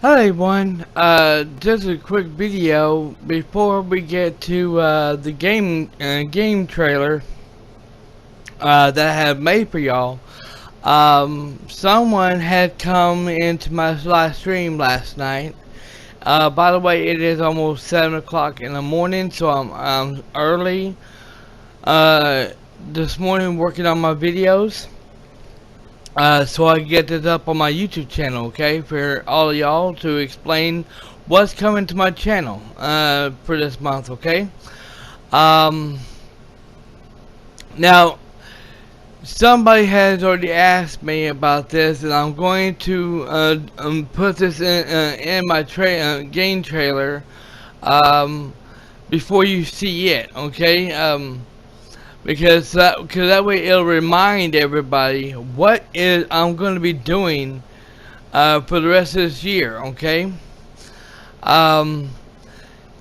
Hello everyone, just a quick video before we get to the game trailer that I have made for y'all. Someone had come into my live stream last night. By the way, it is almost 7 o'clock in the morning, so I'm early this morning working on my videos. So I can get this up on my YouTube channel, okay, for all of y'all to explain what's coming to my channel for this month, okay. Um, Now, somebody has already asked me about this, and I'm going to put this in my game trailer before you see it, okay. Because that way it'll remind everybody what is I'm going to be doing for the rest of this year, okay? Um,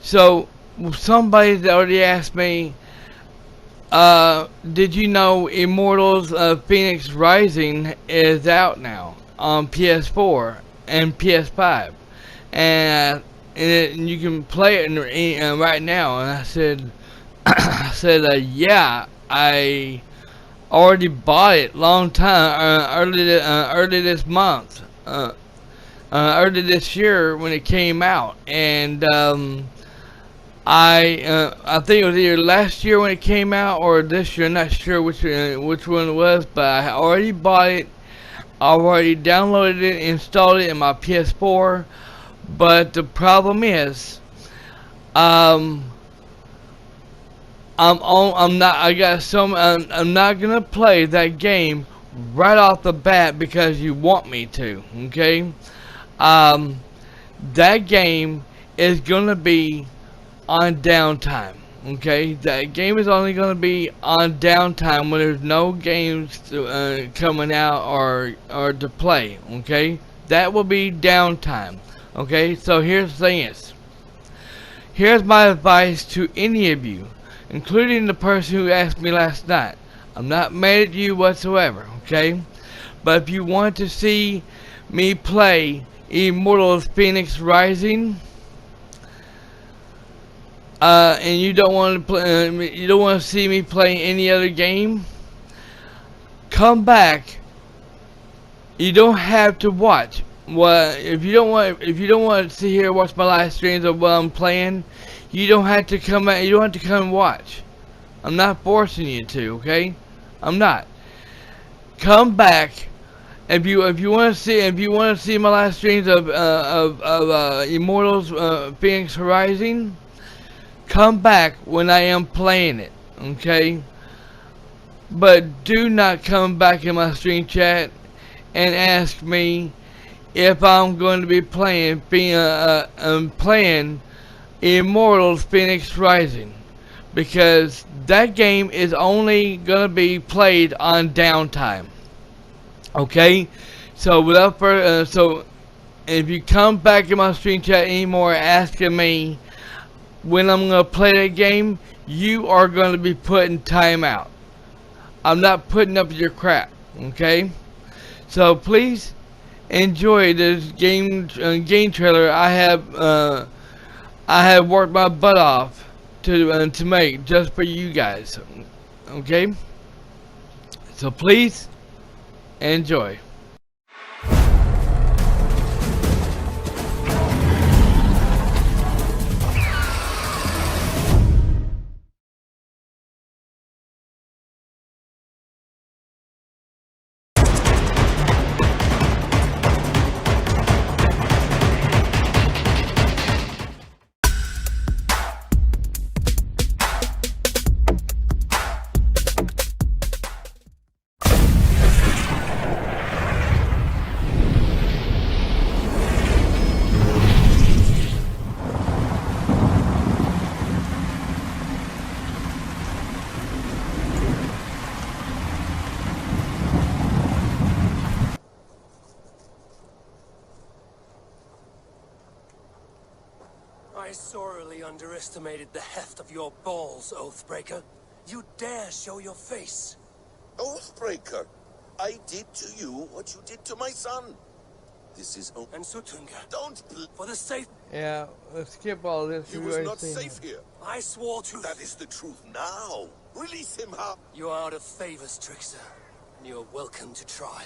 so somebody's already asked me, did you know Immortals Phoenix Rising is out now on PS4 and PS5, and you can play it right now? And I said, yeah, I already bought it long time early this month. Early this year when it came out, and I think it was either last year when it came out or this year. I'm not sure which one it was, but I already bought it. I already downloaded it, installed it in my PS4. But the problem is, um, I'm not. I got some. I'm not gonna play that game right off the bat because you want me to. Okay. Um, that game is gonna be on downtime. Okay, that game is only gonna be on downtime when there's no games coming out or to play. Okay, that will be downtime. Okay, so here's the thing is, here's my advice to any of you, including the person who asked me last night. I'm not mad at you whatsoever. Okay, but if you want to see me play Immortals Phoenix Rising, and you don't want to play, you don't want to see me play any other game, come back. You don't have to watch. What if you don't want? If you don't want to sit here and watch my live streams of what I'm playing, you don't have to come out. You don't have to come and watch. I'm not forcing you to. Okay, I'm not. Come back. If you want to see my live streams of Immortals Phoenix Rising, come back when I am playing it, okay? But do not come back in my stream chat and ask me if I'm going to be playing Immortals Phoenix Rising, because that game is only going to be played on downtime. Okay? So without further, so if you come back in my stream chat anymore asking me when I'm going to play that game, you are going to be put in timeout. I'm not putting up with your crap, okay? So please enjoy this game trailer. I have worked my butt off to make just for you guys, okay? So please enjoy. I sorely underestimated the heft of your balls, Oathbreaker. You dare show your face. Oathbreaker, I did to you what you did to my son. This is And Sutunga. Don't For the safe... Yeah, let's skip all this. He We was already not seen safe it. here. I swore to... That is the truth now. Release him, Har. You are out of favors, Trickster. And you are welcome to try.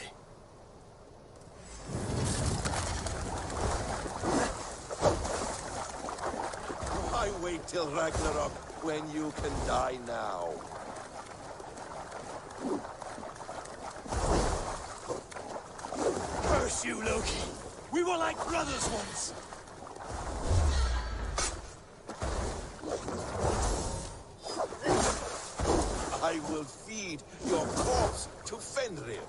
Why wait till Ragnarok when you can die now? Curse you, Loki! We were like brothers once! I will feed your corpse to Fenrir.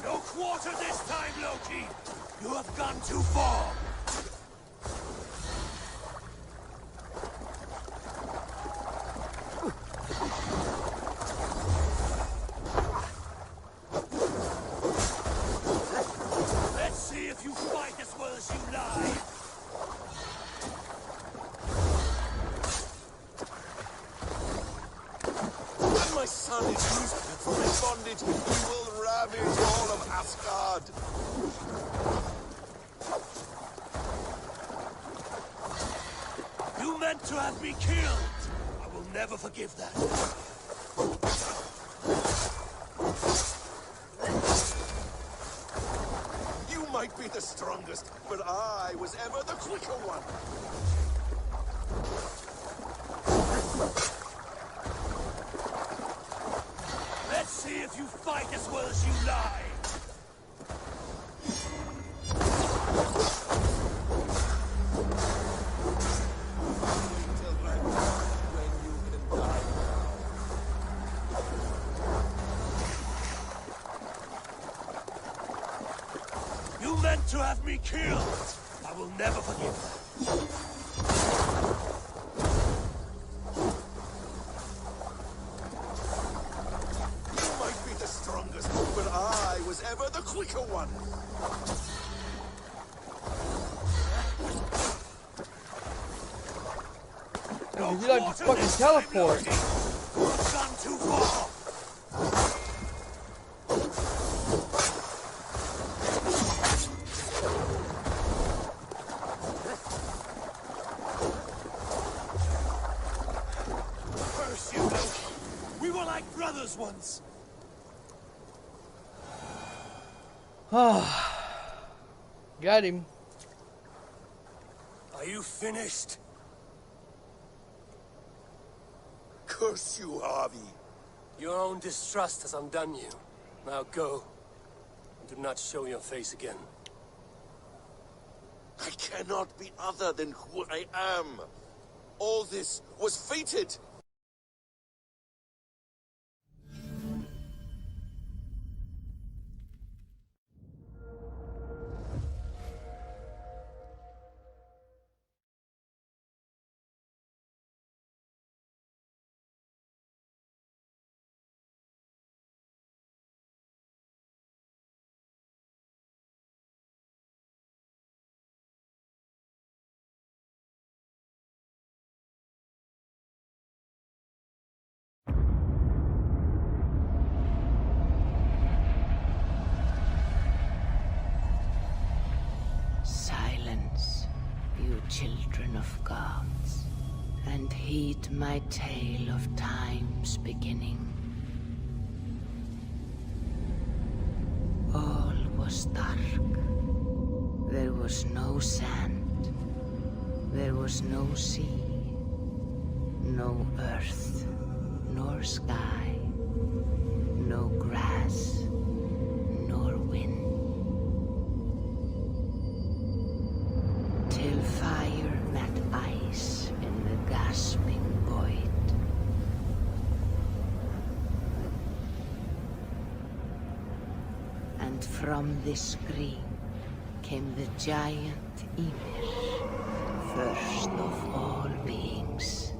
No quarter this time, Loki! You have gone too far! Let's see if you fight as well as you lie! When my son is loosed from his bondage, he will ravage all of Asgard. You meant to have me killed! I will never forgive that. You might be the strongest, but I was ever the quicker one. Let's see if you fight as well as you lie! Wait till Ragnarok when you can die now. You meant to have me killed! I will never forgive that. You might be the strongest, but I was ever the quicker one. If you like to fucking teleport. You've gone too far! Curse you, Loki! We were like brothers once! Got him. Are you finished? Curse you, Harvey. Your own distrust has undone you. Now go. And do not show your face again. I cannot be other than who I am. All this was fated. Silence, you children of gods, and heed my tale of time's beginning. All was dark. There was no sand. There was no sea. No earth, nor sky. No grass, nor wind. Till fire met ice in the gasping void. And from this scream came the giant Ymir, first of all beings.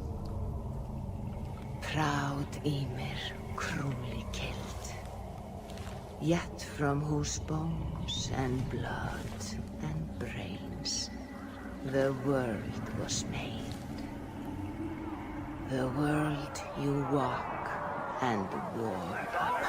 Proud Ymir, cruelly killed, yet from whose bones and blood and brains the world was made. The world you walk and war upon.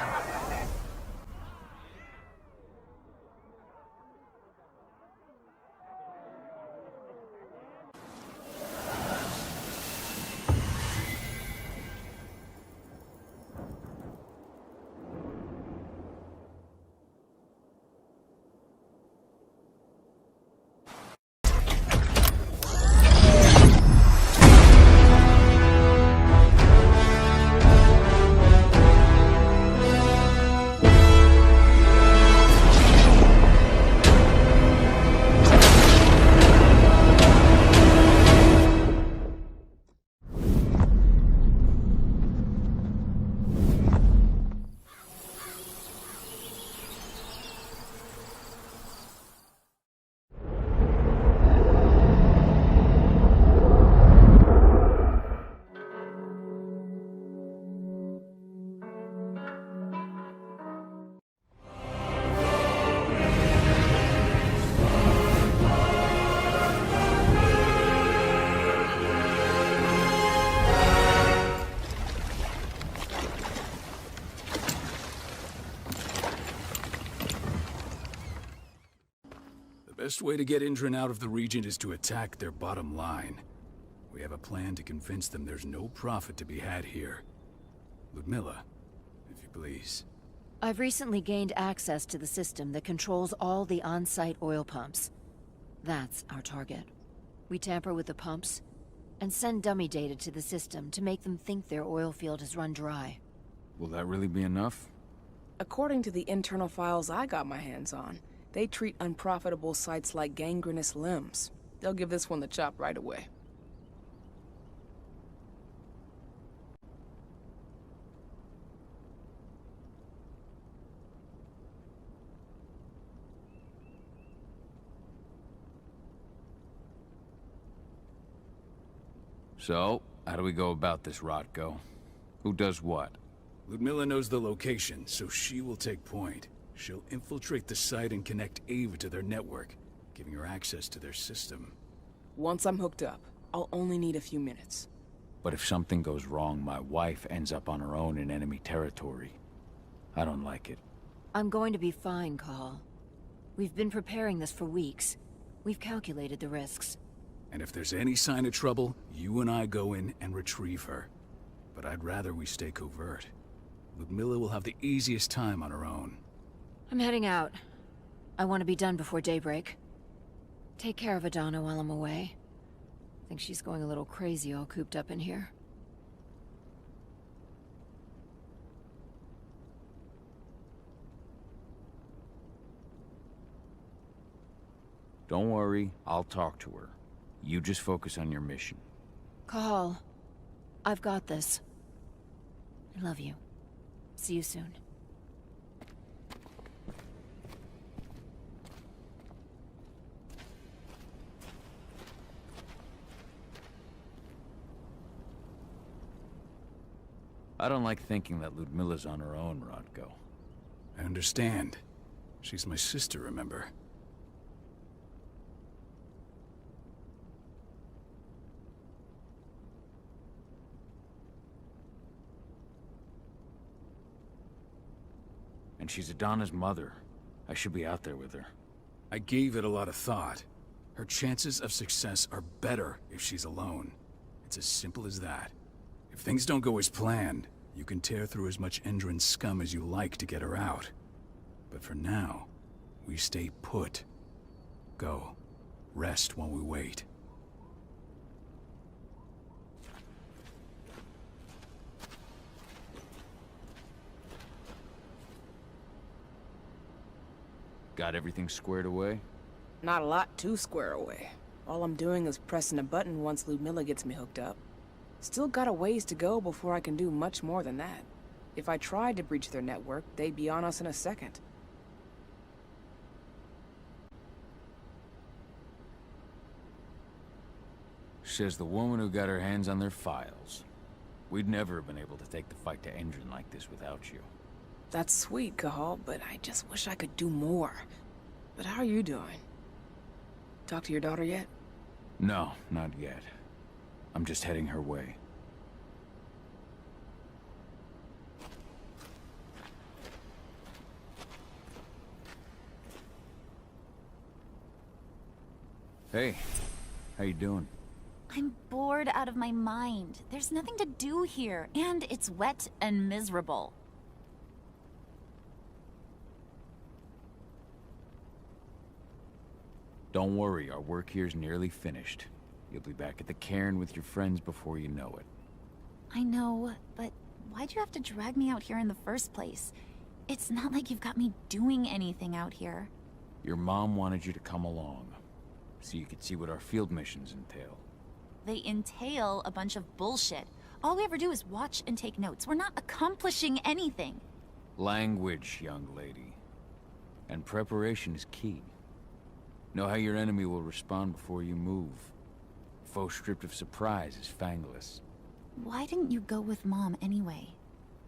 The best way to get Indran out of the region is to attack their bottom line. We have a plan to convince them there's no profit to be had here. Ludmilla, if you please. I've recently gained access to the system that controls all the on-site oil pumps. That's our target. We tamper with the pumps and send dummy data to the system to make them think their oil field has run dry. Will that really be enough? According to the internal files I got my hands on, they treat unprofitable sites like gangrenous limbs. They'll give this one the chop right away. So, how do we go about this, Rotko? Who does what? Ludmilla knows the location, so she will take point. She'll infiltrate the site and connect Ava to their network, giving her access to their system. Once I'm hooked up, I'll only need a few minutes. But if something goes wrong, my wife ends up on her own in enemy territory. I don't like it. I'm going to be fine, Call. We've been preparing this for weeks. We've calculated the risks. And if there's any sign of trouble, you and I go in and retrieve her. But I'd rather we stay covert. Ludmilla will have the easiest time on her own. I'm heading out. I want to be done before daybreak. Take care of Adana while I'm away. I think she's going a little crazy all cooped up in here. Don't worry, I'll talk to her. You just focus on your mission. Call. I've got this. I love you. See you soon. I don't like thinking that Ludmilla's on her own, Rotko. I understand. She's my sister, remember? And she's Adana's mother. I should be out there with her. I gave it a lot of thought. Her chances of success are better if she's alone. It's as simple as that. If things don't go as planned, you can tear through as much Endron scum as you like to get her out. But for now, we stay put. Go. Rest while we wait. Got everything squared away? Not a lot to square away. All I'm doing is pressing a button once Ludmilla gets me hooked up. Still got a ways to go before I can do much more than that. If I tried to breach their network, they'd be on us in a second. Says the woman who got her hands on their files. We'd never have been able to take the fight to Endron like this without you. That's sweet, Cahal, but I just wish I could do more. But how are you doing? Talk to your daughter yet? No, not yet. I'm just heading her way. Hey, how you doing? I'm bored out of my mind. There's nothing to do here, and it's wet and miserable. Don't worry, our work here's nearly finished. You'll be back at the cairn with your friends before you know it. I know, but why'd you have to drag me out here in the first place? It's not like you've got me doing anything out here. Your mom wanted you to come along, so you could see what our field missions entail. They entail a bunch of bullshit. All we ever do is watch and take notes. We're not accomplishing anything. Language, young lady. And preparation is key. Know how your enemy will respond before you move. Faux stripped of surprise is fangless. Why didn't you go with Mom anyway?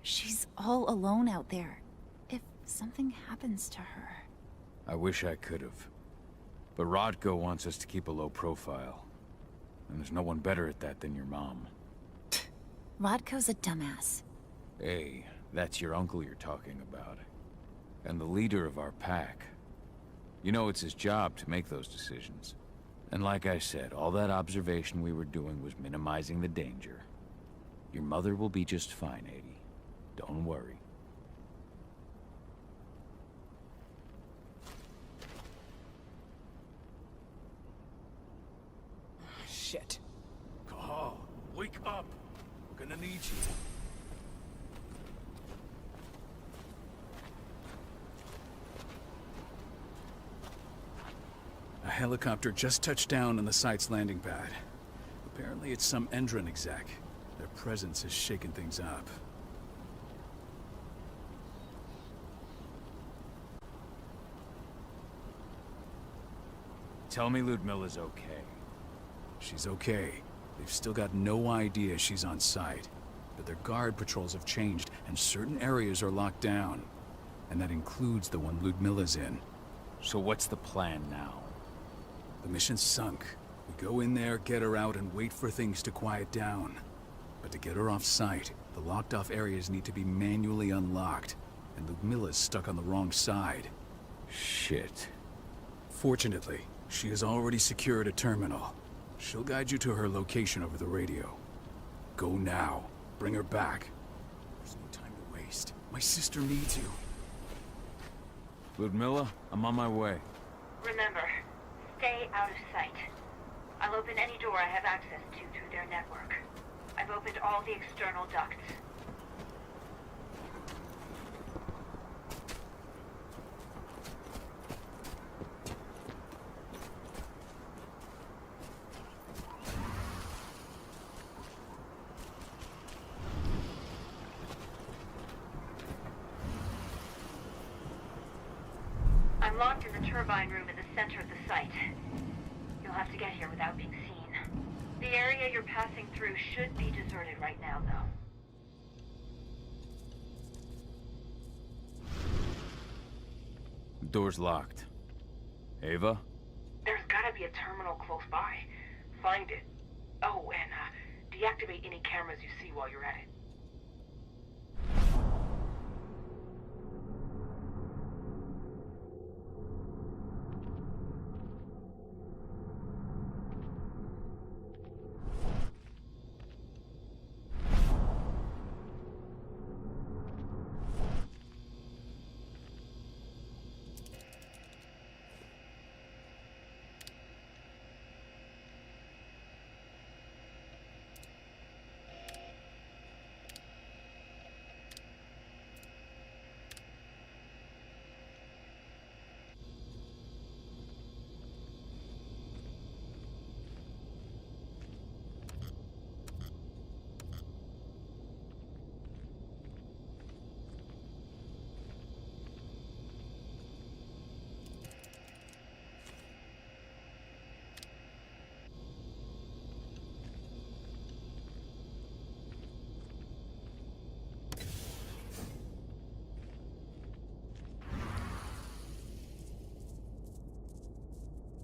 She's all alone out there. If something happens to her... I wish I could have. But Rodko wants us to keep a low profile. And there's no one better at that than your mom. Rodko's a dumbass. Hey, that's your uncle you're talking about. And the leader of our pack. You know it's his job to make those decisions. And like I said, all that observation we were doing was minimizing the danger. Your mother will be just fine, Adie. Don't worry. Shit. Cahal, wake up. We're gonna need you. A helicopter just touched down on the site's landing pad. Apparently it's some Endron exec. Their presence has shaken things up. Tell me Ludmilla's okay. She's okay. They've still got no idea she's on site. But their guard patrols have changed, and certain areas are locked down. And that includes the one Ludmilla's in. So what's the plan now? The mission's sunk. We go in there, get her out, and wait for things to quiet down. But to get her off site, the locked-off areas need to be manually unlocked. And Ludmilla's stuck on the wrong side. Shit. Fortunately, she has already secured a terminal. She'll guide you to her location over the radio. Go now. Bring her back. There's no time to waste. My sister needs you. Ludmilla, I'm on my way. Remember, stay out of sight. I'll open any door I have access to through their network. I've opened all the external ducts. I'm locked in the turbine room in the center of the site. You'll have to get here without being seen. The area you're passing through should be deserted right now, though. The door's locked. Ava? There's gotta be a terminal close by. Find it. Oh, and deactivate any cameras you see while you're at it.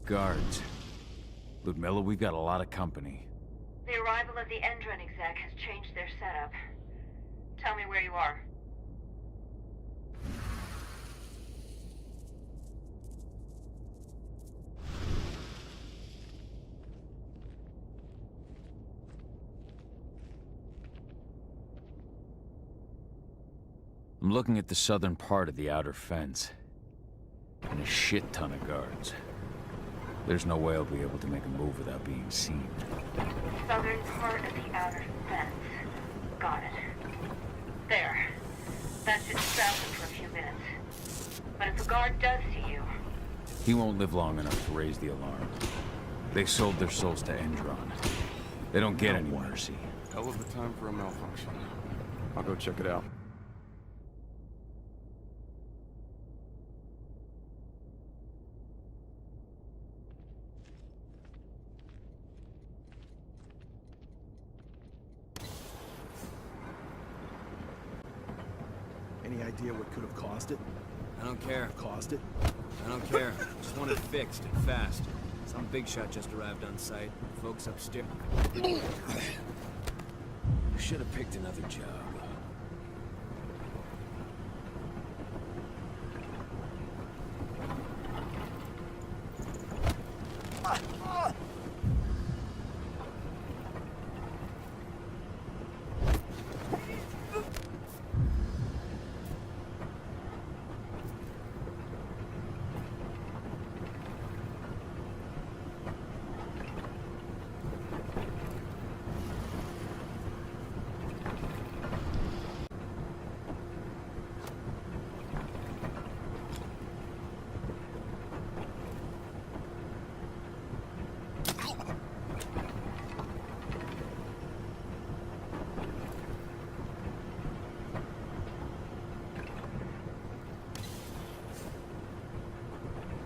Guards. Ludmilla, we've got a lot of company. The arrival of the Endron exec has changed their setup. Tell me where you are. I'm looking at the southern part of the outer fence. And a shit ton of guards. There's no way I'll be able to make a move without being seen. Southern part of the outer fence. Got it. There. That should stop him for a few minutes. But if a guard does see you... He won't live long enough to raise the alarm. They sold their souls to Endron. They don't get any mercy. Hell of a time for a malfunction. I'll go check it out. Any idea what could have caused it? I don't care. Caused it? I don't care. Just want it fixed and fast. Some big shot just arrived on site. Folks upstairs. Should have picked another job.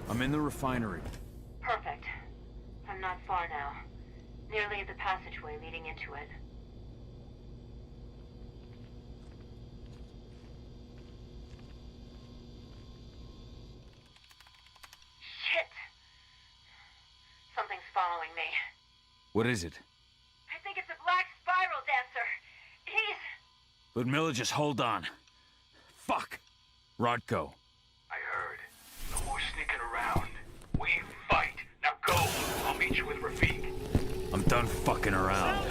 I'm in the refinery. Perfect. I'm not far now. Nearly at the passageway leading into it. Shit! Something's following me. What is it? I think it's a black spiral dancer. He's... Ludmilla, just hold on. Fuck! Rodko. I heard. No more sneaking around. We fight. Now go. I'll meet you with Rafik. I'm done fucking around.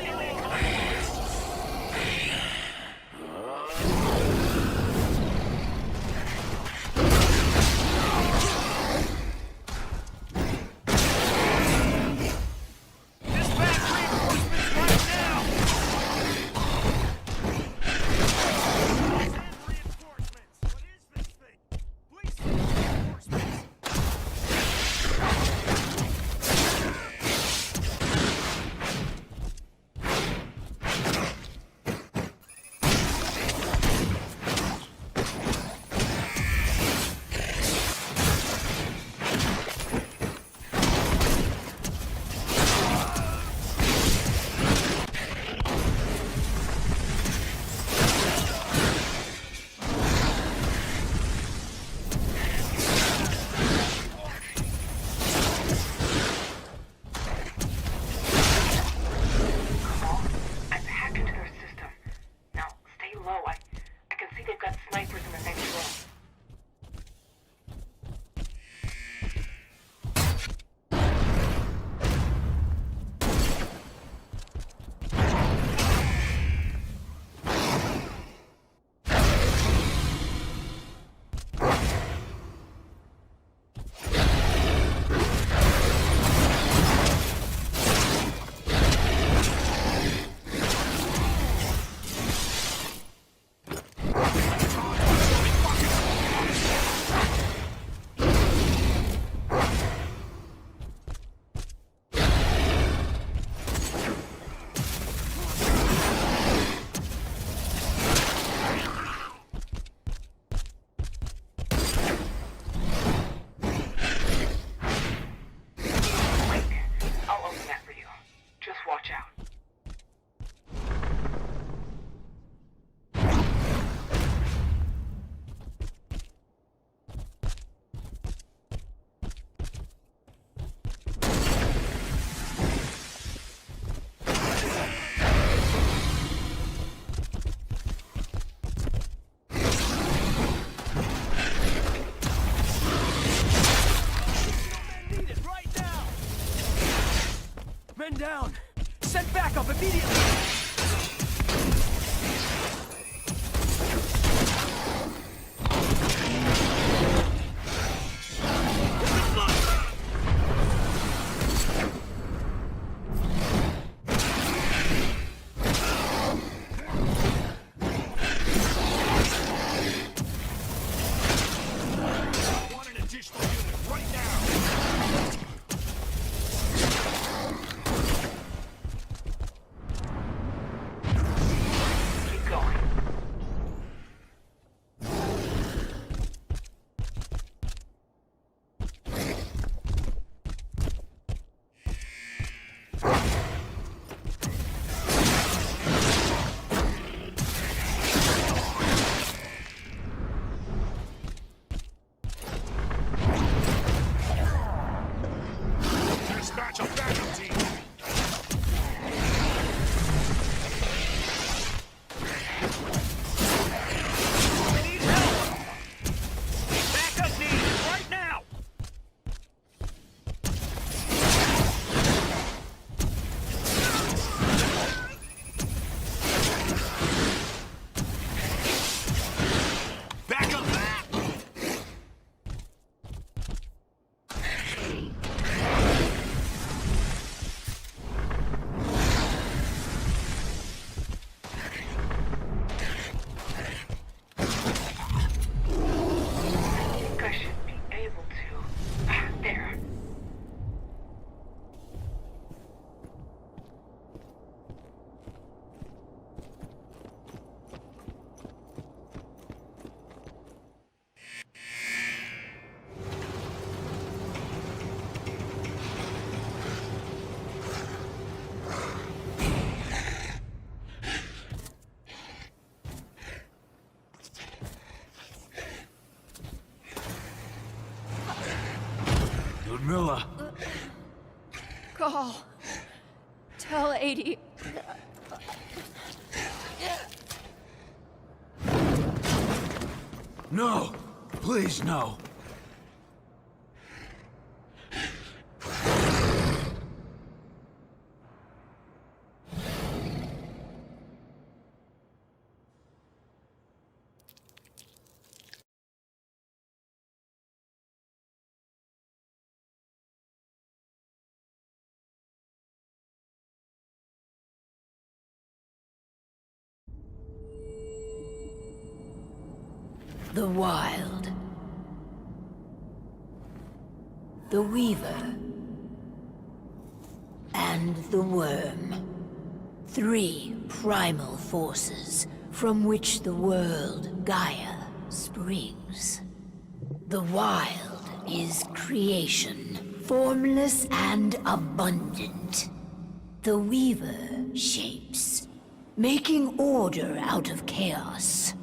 down! Send backup immediately! Dispatch a backup team. Backup needed right now! Back up! I should be able to. There. Ludmilla! Call. Tell 80. No! Please, no! The Wild. The Weaver. And the Worm. 3 primal forces from which the world Gaia springs. The Wild is creation, formless and abundant. The Weaver shapes, making order out of chaos.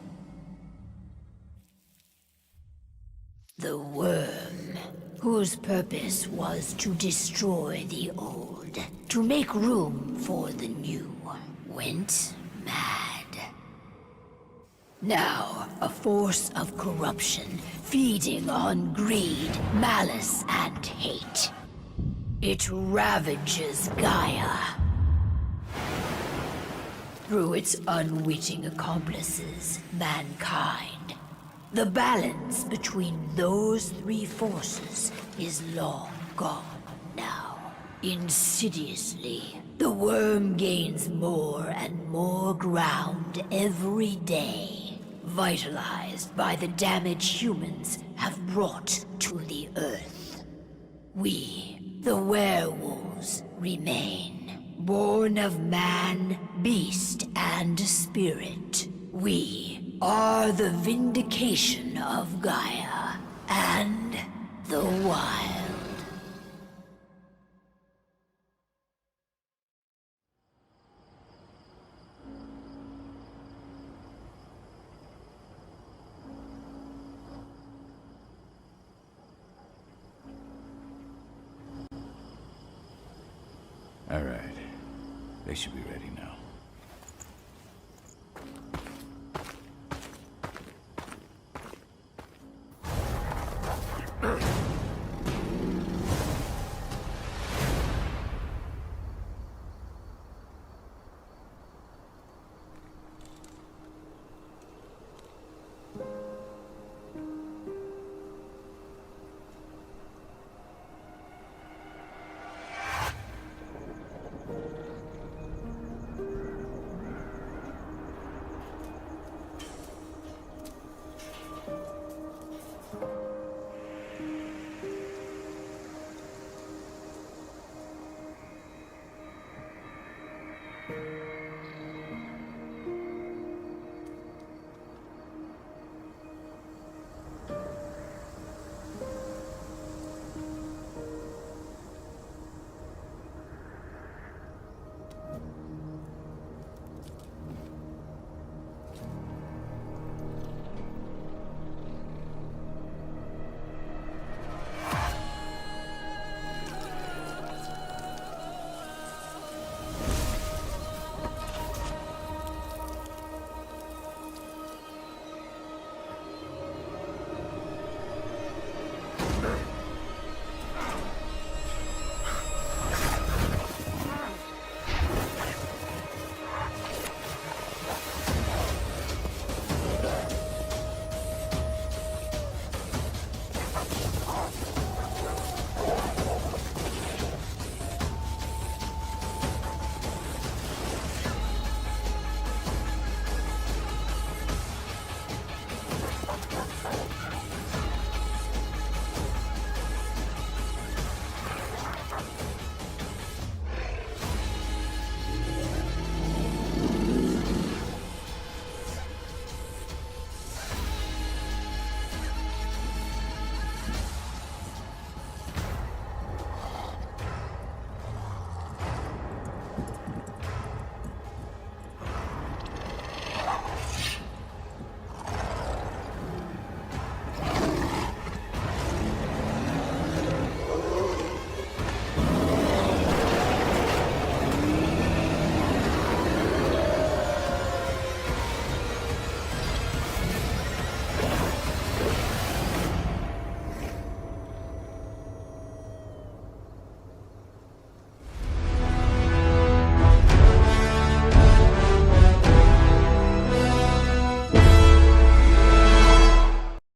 The Worm, whose purpose was to destroy the old, to make room for the new, went mad. Now, a force of corruption, feeding on greed, malice, and hate. It ravages Gaia. Through its unwitting accomplices, mankind. The balance between those 3 forces is long gone now. Insidiously, the worm gains more and more ground every day, vitalized by the damage humans have brought to the Earth. We, the werewolves, remain, born of man, beast, and spirit. We are the vindication of Gaia and the Wild. All right. They should be ready now.